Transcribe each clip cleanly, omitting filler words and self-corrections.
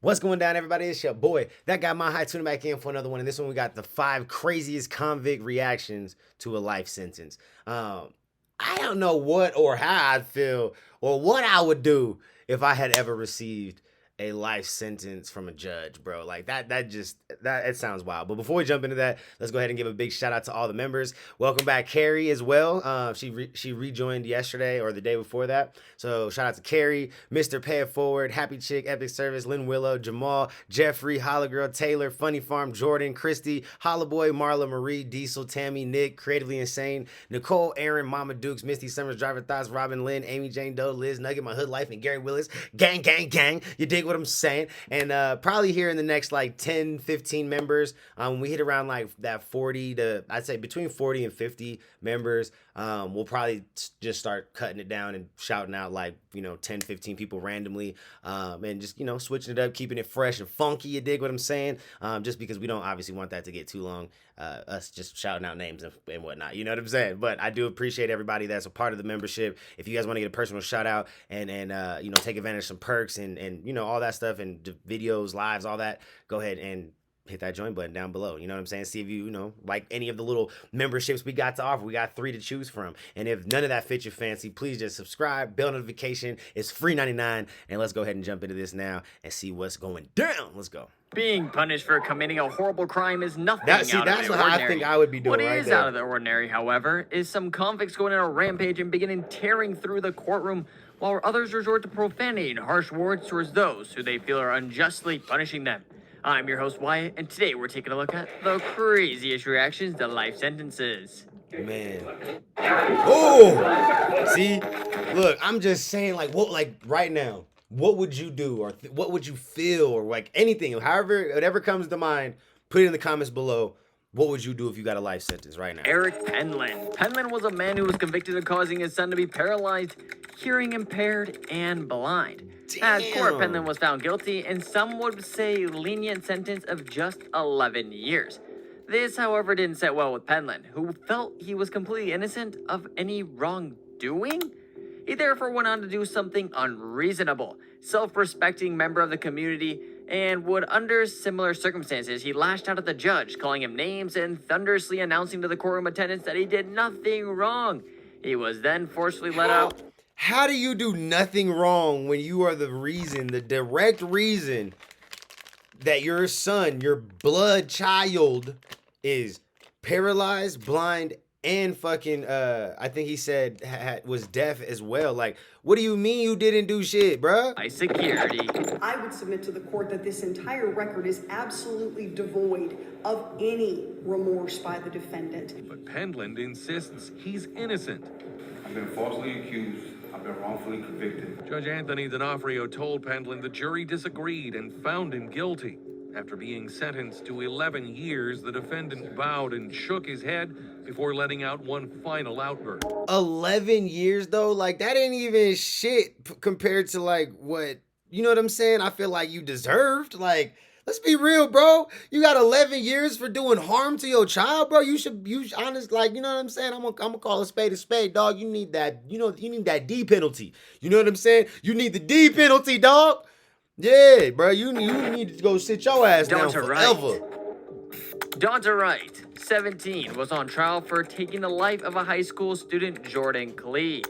What's going down, everybody? It's your boy, that guy my high, tuning back in for another one. And this one we got the 5 craziest convict reactions to a life sentence. I don't know what or how I'd feel or what I would do if I had ever received a life sentence from a judge, bro. Like that it sounds wild. But before we jump into that, let's go ahead and give a big shout out to all the members. Welcome back, Carrie, as well. She rejoined yesterday or the day before that. So shout out to Carrie, Mr. Pay It Forward, Happy Chick, Epic Service, Lynn Willow, Jamal, Jeffrey, Holla Girl, Taylor, Funny Farm, Jordan, Christy, Holla Boy, Marla, Marie, Diesel, Tammy, Nick, Creatively Insane, Nicole, Aaron, Mama Dukes, Misty Summers, Driver Thoughts, Robin, Lynn, Amy Jane Doe, Liz, Nugget, My Hood Life, and Gary Willis. Gang, gang, gang. You dig what I'm saying? And probably here in the next like 10, 15 members, when we hit around like that 40 to, I'd say between 40 and 50 members, we'll probably just start cutting it down and shouting out like, 10, 15 people randomly, and just, switching it up, keeping it fresh and funky. You dig what I'm saying? Just because we don't obviously want that to get too long, us just shouting out names and whatnot. You know what I'm saying? But I do appreciate everybody that's a part of the membership. If you guys want to get a personal shout out and take advantage of some perks and all that stuff and videos, lives, all that, go ahead and hit that join button down below. You know what I'm saying? See if you like any of the little memberships we got to offer. We got 3 to choose from. And if none of that fits your fancy, please just subscribe, bell notification. It's free 99. And let's go ahead and jump into this now and see what's going down. Let's go. Being punished for committing a horrible crime is nothing out of the ordinary. That's how I think I would be doing What right is there. out of the ordinary, however, is some convicts going on a rampage and beginning tearing through the courtroom, while others resort to profanity and harsh words towards those who they feel are unjustly punishing them. I'm your host, Wyatt, and today we're taking a look at the craziest reactions to life sentences. Man. Oh! See? Look, I'm just saying, right now, what would you do? Or what would you feel? Or, anything. Whatever comes to mind, put it in the comments below. What would you do if you got a life sentence right now? Eric Penland. Penland was a man who was convicted of causing his son to be paralyzed, hearing impaired, and blind. At court, Penland was found guilty, and some would say lenient sentence of just 11 years. This, however, didn't sit well with Penland, who felt he was completely innocent of any wrongdoing. He therefore went on to do something unreasonable. Self-respecting member of the community, and would, under similar circumstances, he lashed out at the judge, calling him names and thunderously announcing to the courtroom attendants that he did nothing wrong. He was then forcefully let out. How do you do nothing wrong when you are the direct reason that your son, your blood child, is paralyzed, blind, and fucking, I think he said was deaf as well? Like, what do you mean you didn't do shit, bruh? By security. I would submit to the court that this entire record is absolutely devoid of any remorse by the defendant. But Penland insists he's innocent. I've been falsely accused. I've been wrongfully convicted. Judge Anthony D'Onofrio told Penland the jury disagreed and found him guilty. After being sentenced to 11 years, the defendant bowed and shook his head before letting out one final outburst. 11 years, though? Like, that ain't even shit compared to, what, you know what I'm saying? I feel like you deserved. Like, let's be real, bro. You got 11 years for doing harm to your child, bro. You honest, you know what I'm saying? I'm gonna call a spade, dog. You need that, you need that D penalty. You know what I'm saying? You need the D penalty, dog. Yeah, bro, you need to go sit your ass down forever. Donta Wright, 17, was on trial for taking the life of a high school student, Jordan Klee.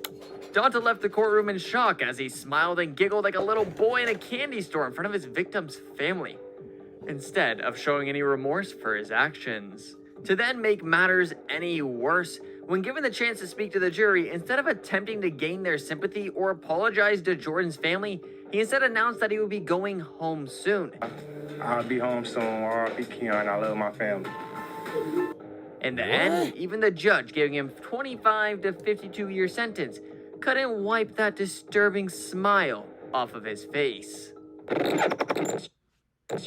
Donta left the courtroom in shock as he smiled and giggled like a little boy in a candy store in front of his victim's family, instead of showing any remorse for his actions. To then make matters any worse, when given the chance to speak to the jury, instead of attempting to gain their sympathy or apologize to Jordan's family, he instead announced that he would be going home soon. I'll be home soon. R.I.P. Keon. I love my family. In the end, even the judge giving him 25 to 52-year sentence couldn't wipe that disturbing smile off of his face.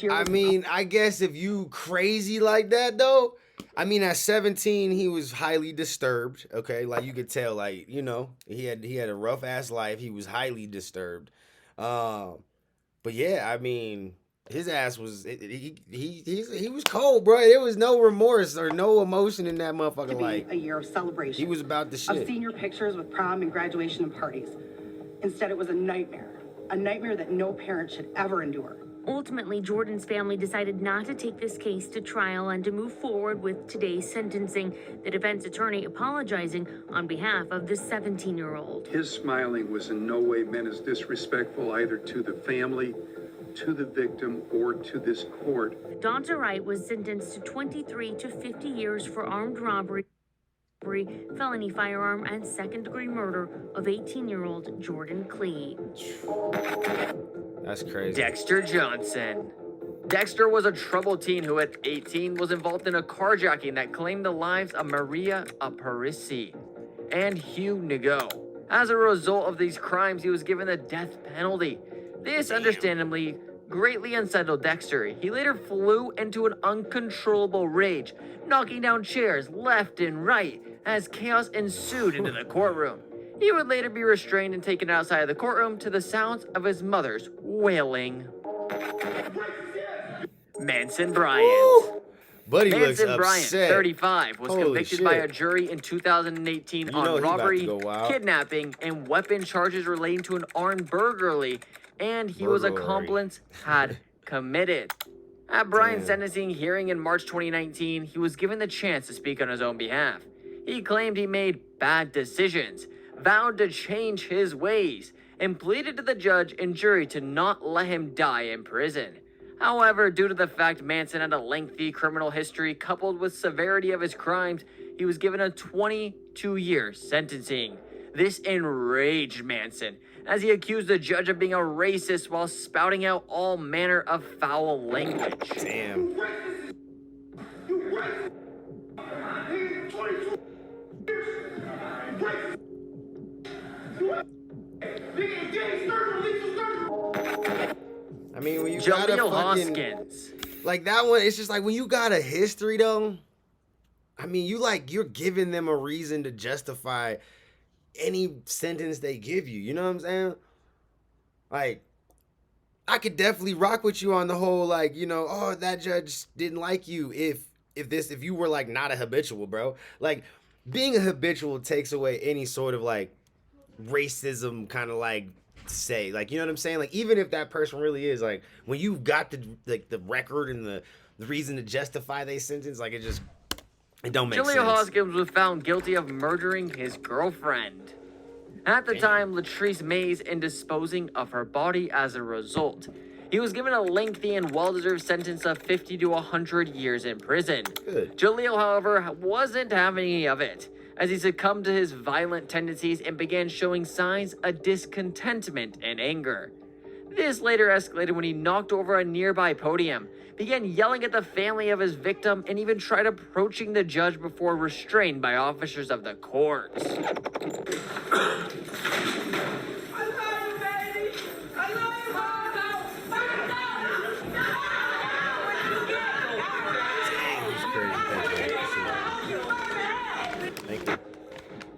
I mean, I guess if you crazy like that, though, I mean, at 17, he was highly disturbed, okay? Like, you could tell, he had a rough-ass life. He was highly disturbed. But, yeah, I mean, his ass was, he was cold, bro. There was no remorse or no emotion in that motherfucker. Like, A year of celebration. He was about the shit. Of senior pictures with prom and graduation and parties. Instead, it was a nightmare that no parent should ever endure. Ultimately, Jordan's family decided not to take this case to trial and to move forward with today's sentencing, the defense attorney apologizing on behalf of the 17-year-old. His smiling was in no way meant as disrespectful either to the family, to the victim, or to this court. Donta Wright was sentenced to 23 to 50 years for armed robbery, felony firearm, and second-degree murder of 18-year-old Jordan Clee. That's crazy. Dexter Johnson. Dexter was a troubled teen who at 18 was involved in a carjacking that claimed the lives of Maria Aparici and Hugh Nago. As a result of these crimes, he was given the death penalty. This understandably greatly unsettled Dexter. He later flew into an uncontrollable rage, knocking down chairs left and right as chaos ensued into the courtroom. He would later be restrained and taken outside of the courtroom to the sounds of his mother's wailing. Manson Bryant. Buddy Manson looks Bryant, upset. 35, was Holy convicted shit. by a jury in 2018 You know on he about to robbery, go wild. kidnapping, and weapon charges relating to an armed burglary, and he was Burglary. accomplice had committed. At Bryant's Damn. sentencing hearing in March 2019, he was given the chance to speak on his own behalf. He claimed he made bad decisions, vowed to change his ways, and pleaded to the judge and jury to not let him die in prison. However, due to the fact Manson had a lengthy criminal history coupled with severity of his crimes, he was given a 22-year sentencing. This enraged Manson, as he accused the judge of being a racist while spouting out all manner of foul language. Damn. I mean, when you got a Jaleel fucking, Hoskins. like that one, it's just like when you got a history though. I mean, you're giving them a reason to justify any sentence they give you. You know what I'm saying? Like, I could definitely rock with you on the whole, like, you know, oh, that judge didn't like you if you were like not a habitual, bro. Like, being a habitual takes away any sort of like racism kind of like say, like, you know what I'm saying? Like, even if that person really is, like, when you've got the record and the reason to justify their sentence, like, it don't make sense. Jaleel Hoskins was found guilty of murdering his girlfriend. At the time, Latrice Mays, and disposing of her body as a result. He was given a lengthy and well-deserved sentence of 50 to 100 years in prison. Good. Jaleel, however, wasn't having any of it, as he succumbed to his violent tendencies and began showing signs of discontentment and anger. This later escalated when he knocked over a nearby podium, began yelling at the family of his victim, and even tried approaching the judge before restrained by officers of the courts.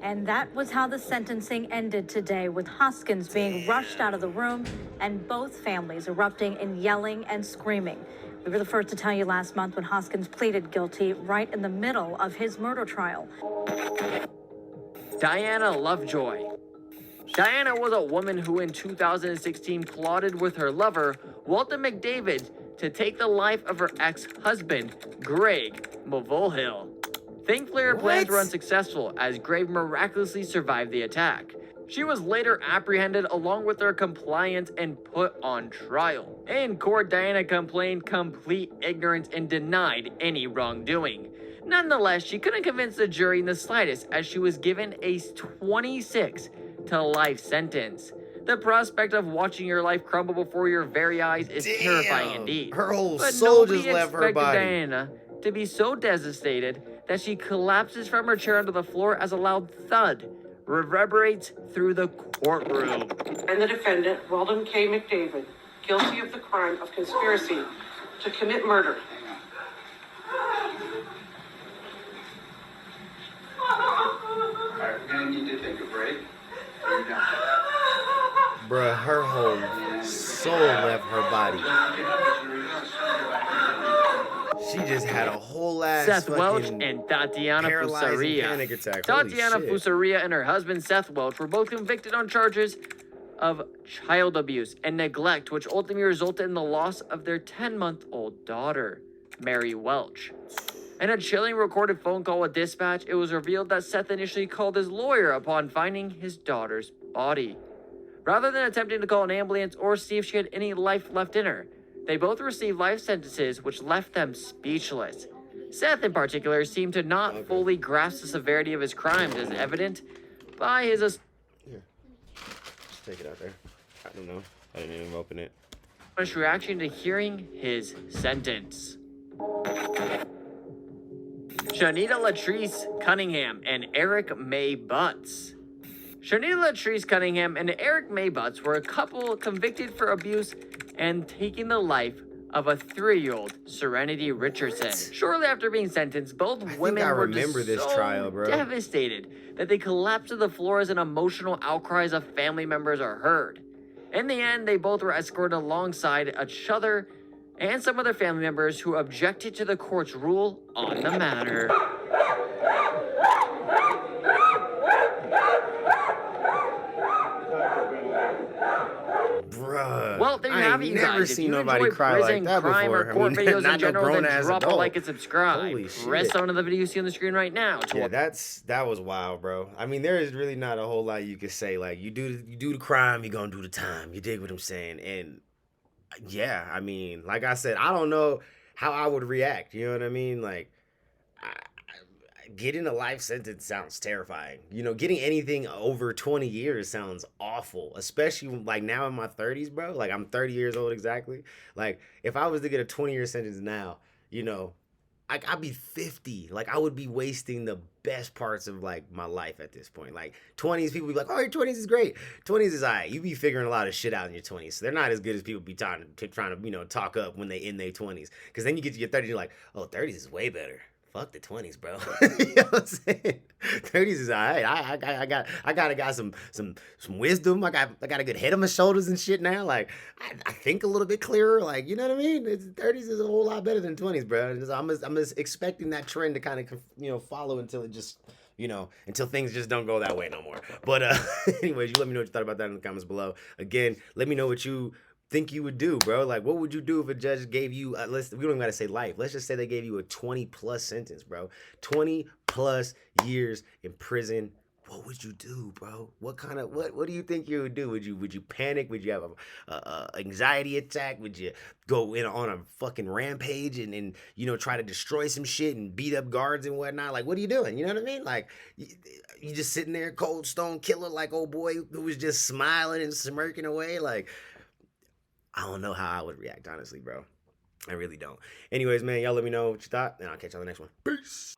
And that was how the sentencing ended today, with Hoskins being rushed out of the room and both families erupting in yelling and screaming. We were the first to tell you last month when Hoskins pleaded guilty right in the middle of his murder trial. Diana Lovejoy. Diana was a woman who in 2016 plotted with her lover, Walter McDavid, to take the life of her ex-husband, Greg Mulvihill. Thankfully, her plans were unsuccessful, as Greg miraculously survived the attack. She was later apprehended along with her compliance and put on trial. In court, Diana complained complete ignorance and denied any wrongdoing. Nonetheless, she couldn't convince the jury in the slightest, as she was given a 26 to life sentence. The prospect of watching your life crumble before your very eyes is terrifying indeed. Her whole But soul nobody just left her expected body. Diana to be so devastated that she collapses from her chair onto the floor as a loud thud reverberates through the courtroom. And the defendant, Weldon K. McDavid, guilty of the crime of conspiracy to commit murder. All right, we're gonna need to take a break. Are you done? Bruh, her whole soul left her body. She just had a whole ass Seth Welch fucking and Tatiana paralyzing panic Fusaria. attack. Holy Tatiana shit. Fusaria and her husband Seth Welch were both convicted on charges of child abuse and neglect, which ultimately resulted in the loss of their 10-month-old daughter, Mary Welch. In a chilling recorded phone call with dispatch, it was revealed that Seth initially called his lawyer upon finding his daughter's body. Rather than attempting to call an ambulance or see if she had any life left in her, they both received life sentences which left them speechless. Seth, in particular, seemed to not fully grasp the severity of his crimes, as evident by his... Here. Just take it out there. I don't know. I didn't even open it. reaction to hearing his sentence. Shanita Latrice Cunningham and Eric May Butts. Shanita Latrice Cunningham and Eric May Butts were a couple convicted for abuse and taking the life of a 3-year-old Serenity Richardson. Shortly after being sentenced, both women were just so devastated that they collapsed to the floor as an emotional outcries of family members are heard. In the end, they both were escorted alongside each other and some other family members who objected to the court's rule on the matter. Bruh. Well, there you have it, you guys. Never seen nobody cry like that crime, before. or court videos in general, then drop a adult. like and subscribe. Holy shit. Rest on the video you see on the screen right now. Yeah, that was wild, bro. I mean, there is really not a whole lot you could say. Like, you do the crime, you're gonna do the time. You dig what I'm saying? And yeah, I mean, like I said, I don't know how I would react. You know what I mean? Like, getting a life sentence sounds terrifying. You know, getting anything over 20 years sounds awful, especially like now in my 30s, bro. Like, I'm 30 years old exactly. Like, if I was to get a 20-year sentence now, you know, I'd be 50. Like, I would be wasting the best parts of like my life at this point. Like, 20s, people be like, oh, your 20s is great. 20s is all right. You be figuring a lot of shit out in your 20s. So they're not as good as people be trying to, you know, talk up when they in their 20s. Because then you get to your 30s, you're like, oh, 30s is way better. Fuck the 20s, bro. You know what I'm saying? 30s is all right. I got some wisdom. I got a good head on my shoulders and shit now. Like, I think a little bit clearer. Like, you know what I mean? 30s is a whole lot better than 20s, bro. And I'm just expecting that trend to kind of, you know, follow until it just, you know, until things just don't go that way no more. But anyways, you let me know what you thought about that in the comments below. Again, let me know what you think you would do, bro. Like, what would you do if a judge gave you we don't even gotta say life, let's just say they gave you a 20+ sentence, bro. 20+ years in prison. What would you do, bro? What do you think you would do? Would you panic? Would you have a anxiety attack? Would you go in on a fucking rampage and you know, try to destroy some shit and beat up guards and whatnot? Like, what are you doing? You know what I mean? Like, you just sitting there cold stone killer like old boy who was just smiling and smirking away. Like, I don't know how I would react, honestly, bro. I really don't. Anyways, man, y'all let me know what you thought, and I'll catch you on the next one. Peace.